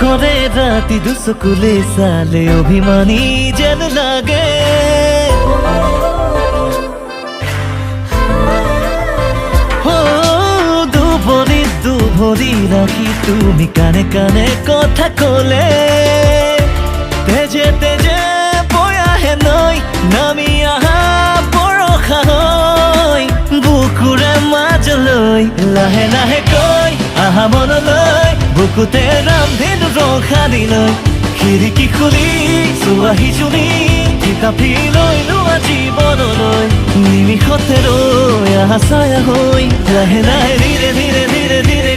করে রাতি দুসকুলে সালে অভিমানী যেন লাগে দুভরি রাখি তুমি কানে কানে কথা কলে তেজে তেজে বয়াহে নৈ নামি আহা বৰষা হয় বুকুৰে মাজলৈ লাহে লাহে কৈ আহা মনলৈ বুকুতে ৰামধেনু ৰখা দিলৈ খিৰিকী খুলি চোৱাহি জুনি কিতাপি লৈ লোৱা জীৱনলৈ নিমিষতে ৰৈ আহা ছায়া হৈ লাহে লাহে ধীৰে ধীৰে ধীৰে ধীৰে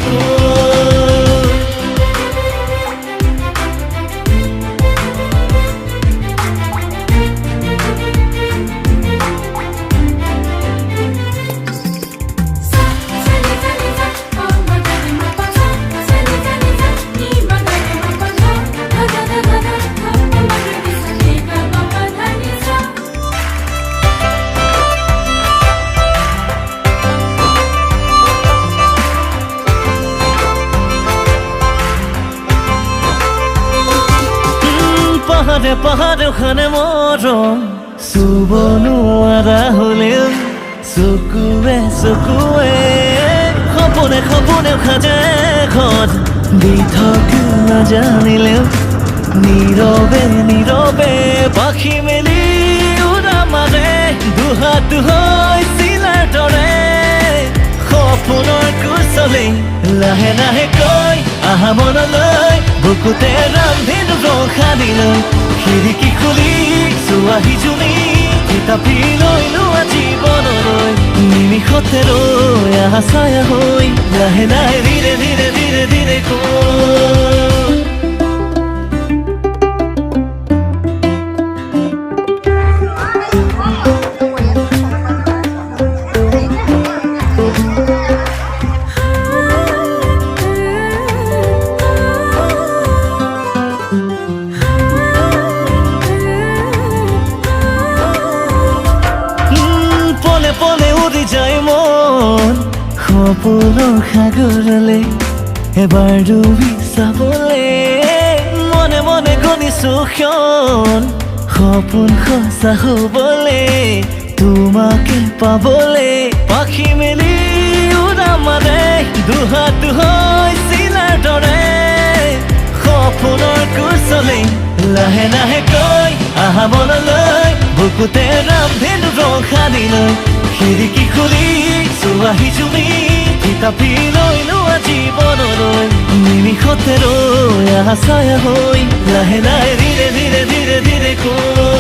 পাহাড়ে পাহাড়ে ওখানে মৰম চুব নোৱাৰা হলেও চকুৱে চকুৱে সপোনে সপোনে খাজে ঘৰত দি থাকি নাজানিলেও নীৰৱে নীৰৱে পাখি মেলি উৰা মাৰে দুহাত হৈ চিলাৰ দৰে সপোনৰ কুচলে লাহে লাহে কৈ আহা মনলৈ বুকুতে ৰামধেনু ৰখা দিলৈ খিৰিকী খুলি চোৱাহি জুনি কিতাপি লৈ লোৱা জীৱনলৈ নিমিষতে ৰৈ আহা ছায়া হৈ লাহে লাহে ধীৰে ধীৰে ধীৰে ধীৰে পলে উৰি যায় মন সপোনৰ সাগৰলে এবাৰ ডুবি চাবলে মনে মনে গণিছো ক্ষণ সপোন সঁচা হবলে তোমাকে পাবলে পাখি মেলি উৰা মাৰে দুহাত হৈ চিলাৰ দৰে সপোনৰ কুচলে লাহে লাহে কৈ আহা মনলৈ বুকুতে ৰামধেনু ৰখা দিলৈ খিৰিকী খুলি চোৱাহি জুমি কিতাপি লৈ লোৱা জীৱনলৈ নিমিষতে ৰৈ আহা ছায়া হৈ লাহে লাহে ধীৰে ধীৰে ধীৰে ধীৰে কৈ